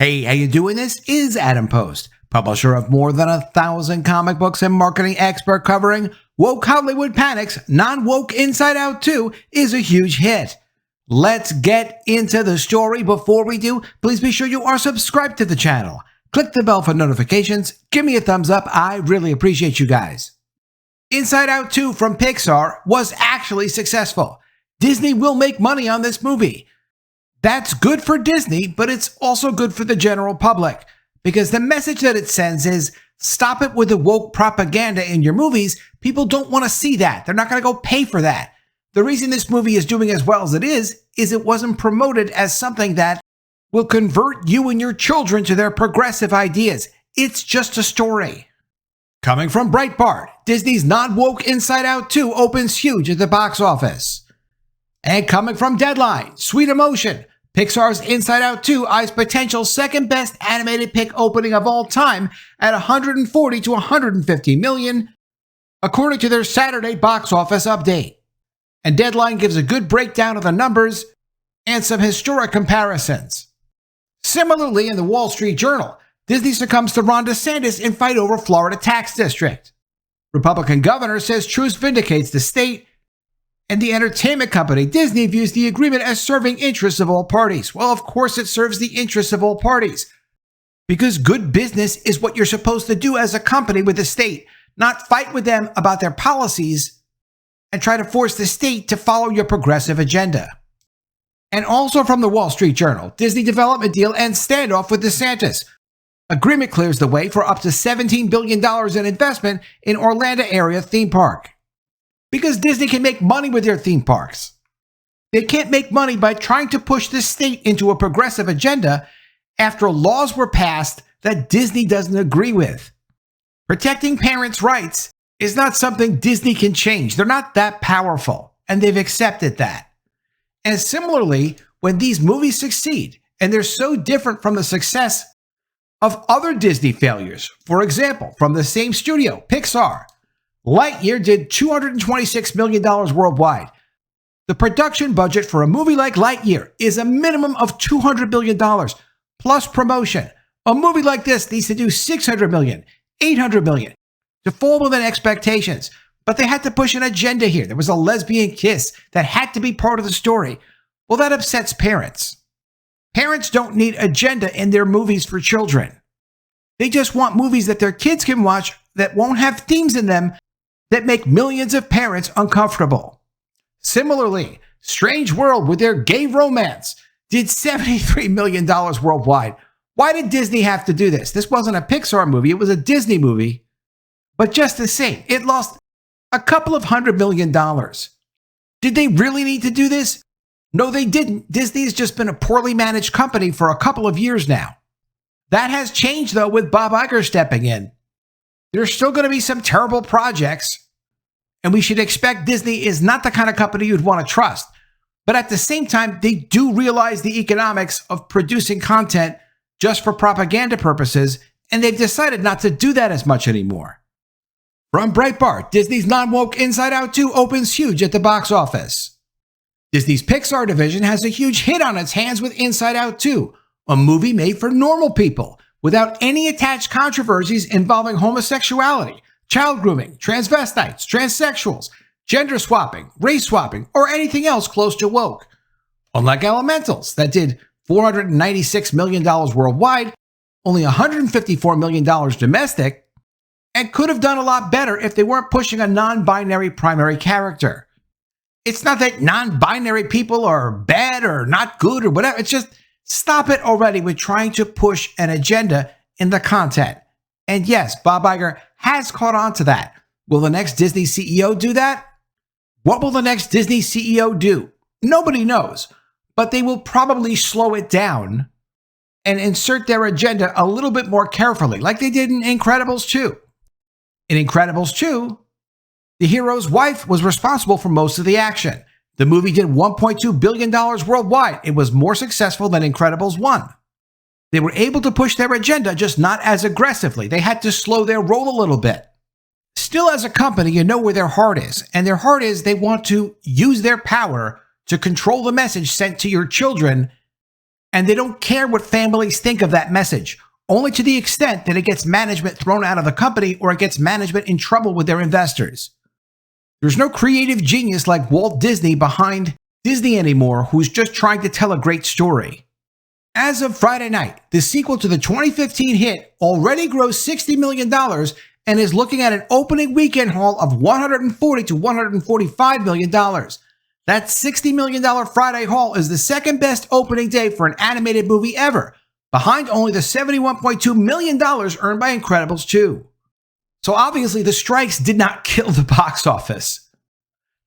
Hey, how you doing? This is Adam Post, publisher of more than 1,000 comic books and marketing expert covering woke Hollywood panics. Non-woke Inside Out 2 is a huge hit. Let's get into the story. Before we do, please be sure you are subscribed to the channel. Click the bell for notifications. Give me a thumbs up. I really appreciate you guys. Inside Out 2 from Pixar was actually successful. Disney will make money on this movie. That's good for Disney, but it's also good for the general public, because the message that it sends is stop it with the woke propaganda in your movies. People don't want to see that. They're not going to go pay for that. The reason this movie is doing as well as it is it wasn't promoted as something that will convert you and your children to their progressive ideas. It's just a story. Coming from Breitbart, Disney's non-woke Inside Out 2 opens huge at the box office. And coming from Deadline, Sweet Emotion, Pixar's Inside Out 2 eyes potential second best animated pick opening of all time at 140 to 150 million, according to their Saturday box office update. And Deadline gives a good breakdown of the numbers and some historic comparisons. Similarly, in the Wall Street Journal, Disney succumbs to Ron DeSantis in fight over Florida tax district. Republican governor says truce vindicates the state. And the entertainment company Disney views the agreement as serving interests of all parties. Well, of course it serves the interests of all parties, because good business is what you're supposed to do as a company with the state, not fight with them about their policies and try to force the state to follow your progressive agenda. And also from the Wall Street Journal, Disney development deal ends standoff with DeSantis. Agreement clears the way for up to $17 billion in investment in Orlando area theme park. Because Disney can make money with their theme parks. They can't make money by trying to push the state into a progressive agenda after laws were passed that Disney doesn't agree with. Protecting parents' rights is not something Disney can change. They're not that powerful, and they've accepted that. And similarly, when these movies succeed, and they're so different from the success of other Disney failures, for example, from the same studio, Pixar, Lightyear did $226 million worldwide. The production budget for a movie like Lightyear is a minimum of $200 million, plus promotion. A movie like this needs to do $600 million, $800 million to fall within expectations. But they had to push an agenda here. There was a lesbian kiss that had to be part of the story. Well, that upsets parents. Parents don't need agenda in their movies for children. They just want movies that their kids can watch that won't have themes in them that make millions of parents uncomfortable. Similarly, Strange World with their gay romance did $73 million worldwide. Why did Disney have to do this? This wasn't a Pixar movie, it was a Disney movie. But just the same, it lost a couple of $100 million. Did they really need to do this? No, they didn't. Disney has just been a poorly managed company for a couple of years now. That has changed, though, with Bob Iger stepping in. There's still going to be some terrible projects, and we should expect Disney is not the kind of company you'd want to trust. But at the same time, they do realize the economics of producing content just for propaganda purposes, and they've decided not to do that as much anymore. From Breitbart, Disney's non-woke Inside Out 2 opens huge at the box office. Disney's Pixar division has a huge hit on its hands with Inside Out 2, a movie made for normal people, without any attached controversies involving homosexuality, child grooming, transvestites, transsexuals, gender swapping, race swapping, or anything else close to woke. Unlike Elementals, that did $496 million worldwide, only $154 million domestic, and could have done a lot better if they weren't pushing a non-binary primary character. It's not that non-binary people are bad or not good or whatever, it's just stop it already with trying to push an agenda in the content. And yes, Bob Iger has caught on to that. Will the next Disney CEO do that? What will the next Disney CEO do? Nobody knows, but they will probably slow it down and insert their agenda a little bit more carefully, like they did in Incredibles 2. In Incredibles 2, the hero's wife was responsible for most of the action. The movie did $1.2 billion worldwide. It was more successful than Incredibles 1. They were able to push their agenda, just not as aggressively. They had to slow their roll a little bit. Still, as a company, you know where their heart is. And their heart is they want to use their power to control the message sent to your children And they don't care what families think of that message, only to the extent that it gets management thrown out of the company or it gets management in trouble with their investors. There's no creative genius like Walt Disney behind Disney anymore who's just trying to tell a great story. As of Friday night, the sequel to the 2015 hit already grossed $60 million and is looking at an opening weekend haul of $140 to $145 million. That $60 million Friday haul is the second best opening day for an animated movie ever, behind only the $71.2 million earned by Incredibles 2. So obviously the strikes did not kill the box office.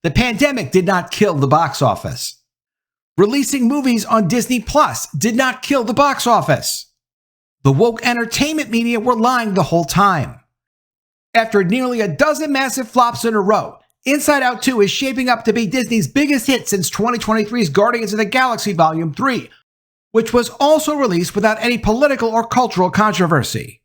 The pandemic did not kill the box office. Releasing movies on Disney Plus did not kill the box office. The woke entertainment media were lying the whole time. After nearly a dozen massive flops in a row, Inside Out 2 is shaping up to be Disney's biggest hit since 2023's Guardians of the Galaxy Volume 3, which was also released without any political or cultural controversy.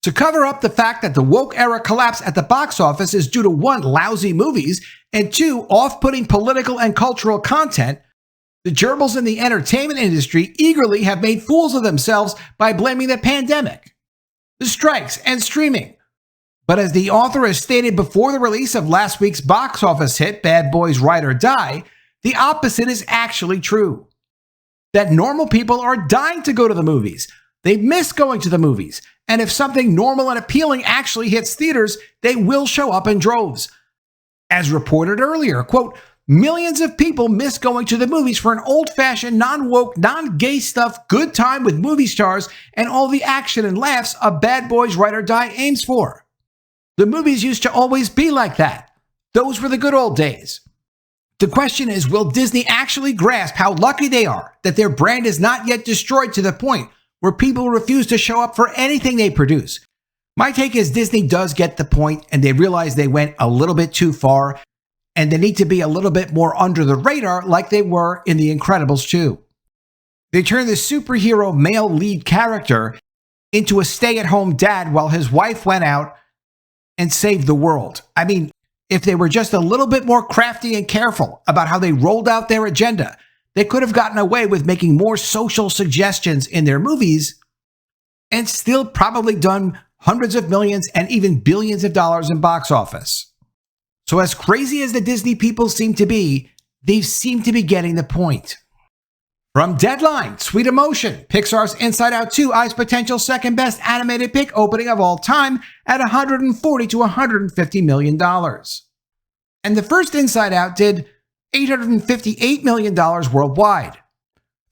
To cover up the fact that the woke era collapse at the box office is due to 1, lousy movies, and 2, off-putting political and cultural content, the gerbils in the entertainment industry eagerly have made fools of themselves by blaming the pandemic, the strikes, and streaming. But as the author has stated before the release of last week's box office hit, Bad Boys Ride or Die, the opposite is actually true. That normal people are dying to go to the movies. They miss going to the movies. And if something normal and appealing actually hits theaters, they will show up in droves. As reported earlier, quote, millions of people miss going to the movies for an old-fashioned, non-woke, non-gay stuff good time with movie stars and all the action and laughs a Bad Boys Ride or Die aims for. The movies used to always be like that. Those were the good old days. The question is, will Disney actually grasp how lucky they are that their brand is not yet destroyed to the point where people refuse to show up for anything they produce? My take is Disney does get the point and they realize they went a little bit too far and they need to be a little bit more under the radar like they were in The Incredibles 2. They turned the superhero male lead character into a stay-at-home dad while his wife went out and saved the world. I mean, if they were just a little bit more crafty and careful about how they rolled out their agenda, they could have gotten away with making more social suggestions in their movies and still probably done hundreds of millions and even billions of dollars in box office. So as crazy as the Disney people seem to be, they seem to be getting the point. From Deadline, Sweet Emotion, Pixar's Inside Out 2 eyes potential second best animated pick opening of all time at $140 to $150 million. And the first Inside Out did $858 million worldwide,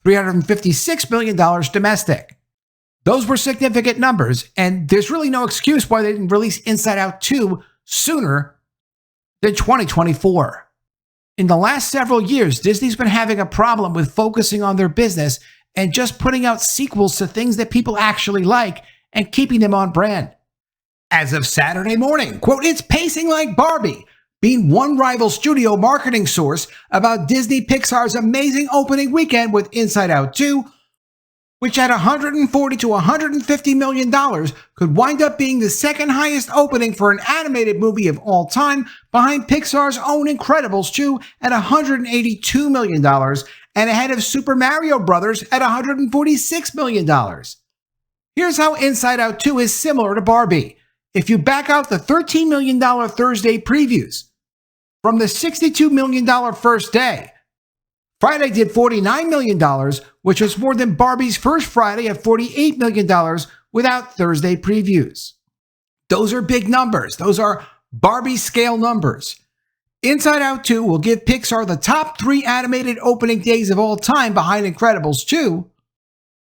$356 million domestic. Those were significant numbers, and there's really no excuse why they didn't release Inside Out 2 sooner than 2024. In the last several years, Disney's been having a problem with focusing on their business and just putting out sequels to things that people actually like and keeping them on brand. As of Saturday morning, quote, it's pacing like Barbie, being one rival studio marketing source about Disney Pixar's amazing opening weekend with Inside Out 2, which at $140 to $150 million could wind up being the second highest opening for an animated movie of all time, behind Pixar's own Incredibles 2 at $182 million and ahead of Super Mario Bros. At $146 million. Here's how Inside Out 2 is similar to Barbie. If you back out the $13 million Thursday previews from the $62 million first day, Friday did $49 million, which was more than Barbie's first Friday of $48 million without Thursday previews. Those are big numbers. Those are Barbie scale numbers. Inside Out 2 will give Pixar the top 3 animated opening days of all time behind Incredibles 2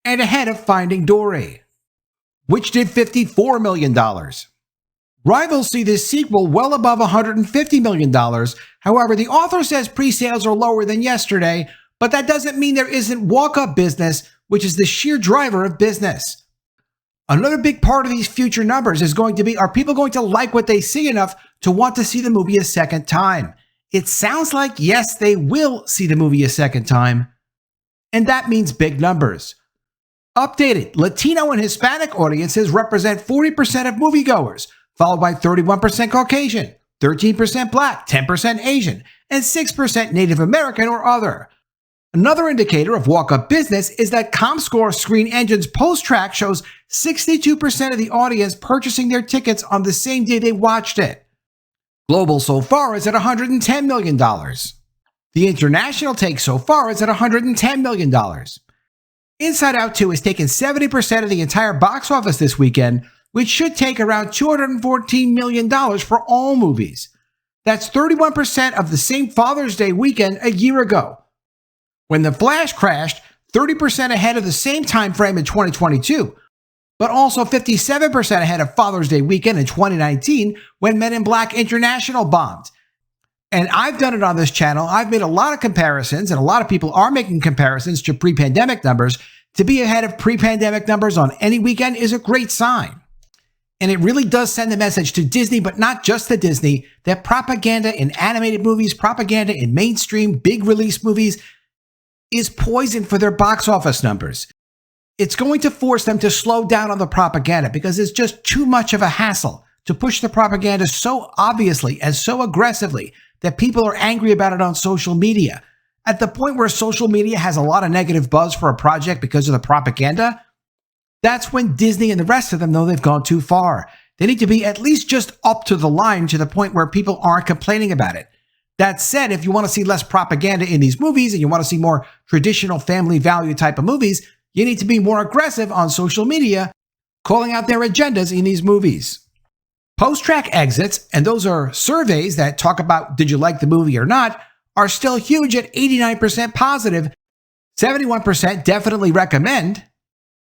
and ahead of Finding Dory, which did $54 million. Rivals see this sequel well above $150 million. However, the author says pre-sales are lower than yesterday, but that doesn't mean there isn't walk-up business, which is the sheer driver of business. Another big part of these future numbers is going to be, are people going to like what they see enough to want to see the movie a second time? It sounds like yes, they will see the movie a second time, and that means big numbers. Updated, Latino and Hispanic audiences represent 40% of moviegoers, followed by 31% Caucasian, 13% Black, 10% Asian, and 6% Native American or other. Another indicator of walk-up business is that ComScore Screen Engine's post-track shows 62% of the audience purchasing their tickets on the same day they watched it. Global so far is at $110 million. The international take so far is at $110 million. Inside Out 2 has taken 70% of the entire box office this weekend, which should take around $214 million for all movies. That's 31% of the same Father's Day weekend a year ago, when The Flash crashed 30% ahead of the same time frame in 2022, but also 57% ahead of Father's Day weekend in 2019 when Men in Black International bombed. And I've done it on this channel. I've made a lot of comparisons, and a lot of people are making comparisons to pre-pandemic numbers. To be ahead of pre-pandemic numbers on any weekend is a great sign. And it really does send the message to Disney, but not just to Disney, that propaganda in animated movies, propaganda in mainstream big release movies is poison for their box office numbers. It's going to force them to slow down on the propaganda because it's just too much of a hassle to push the propaganda so obviously and so aggressively that people are angry about it on social media. At the point where social media has a lot of negative buzz for a project because of the propaganda, that's when Disney and the rest of them know they've gone too far. They need to be at least just up to the line to the point where people aren't complaining about it. That said, if you want to see less propaganda in these movies and you want to see more traditional family value type of movies, you need to be more aggressive on social media, calling out their agendas in these movies. Post-track exits, and those are surveys that talk about did you like the movie or not, are still huge at 89% positive, 71% definitely recommend,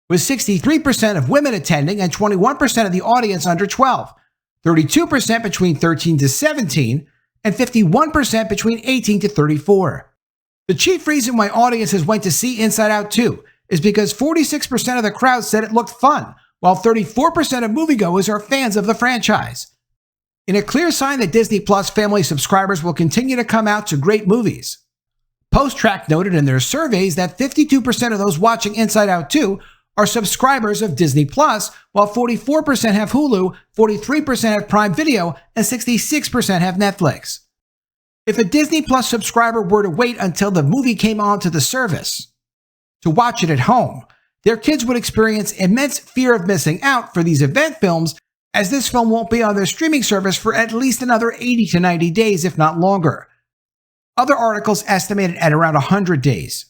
with 63% of women attending and 21% of the audience under 12, 32% between 13 to 17, and 51% between 18 to 34. The chief reason why audiences went to see Inside Out 2 is because 46% of the crowd said it looked fun, while 34% of moviegoers are fans of the franchise. In a clear sign that Disney Plus family subscribers will continue to come out to great movies. Post-track noted in their surveys that 52% of those watching Inside Out 2 are subscribers of Disney Plus, while 44% have Hulu, 43% have Prime Video, and 66% have Netflix. If a Disney Plus subscriber were to wait until the movie came onto the service to watch it at home, their kids would experience immense fear of missing out for these event films, as this film won't be on their streaming service for at least another 80 to 90 days, if not longer. Other articles estimated at around 100 days.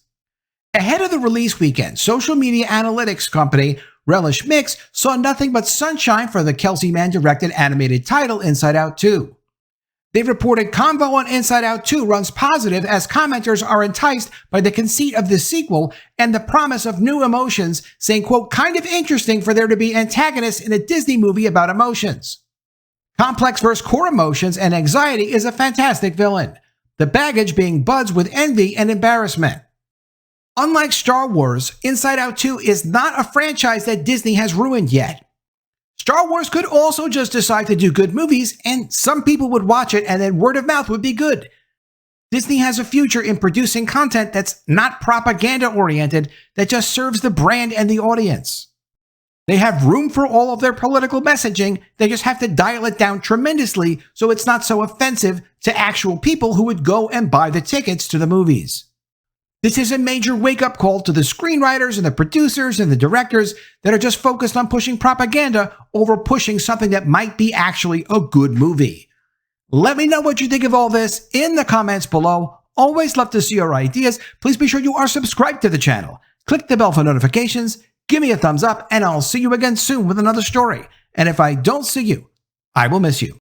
Ahead of the release weekend, social media analytics company Relish Mix saw nothing but sunshine for the Kelsey Mann-directed animated title Inside Out 2. They reported convo on Inside Out 2 runs positive as commenters are enticed by the conceit of the sequel and the promise of new emotions, saying, quote, kind of interesting for there to be antagonists in a Disney movie about emotions. Complex versus core emotions and anxiety is a fantastic villain, the baggage being buds with envy and embarrassment. Unlike Star Wars, Inside Out 2 is not a franchise that Disney has ruined yet. Star Wars could also just decide to do good movies, and some people would watch it and then word of mouth would be good. Disney has a future in producing content that's not propaganda-oriented, that just serves the brand and the audience. They have room for all of their political messaging, they just have to dial it down tremendously so it's not so offensive to actual people who would go and buy the tickets to the movies. This is a major wake-up call to the screenwriters and the producers and the directors that are just focused on pushing propaganda over pushing something that might be actually a good movie. Let me know what you think of all this in the comments below. Always love to see your ideas. Please be sure you are subscribed to the channel. Click the bell for notifications, give me a thumbs up, and I'll see you again soon with another story. And if I don't see you, I will miss you.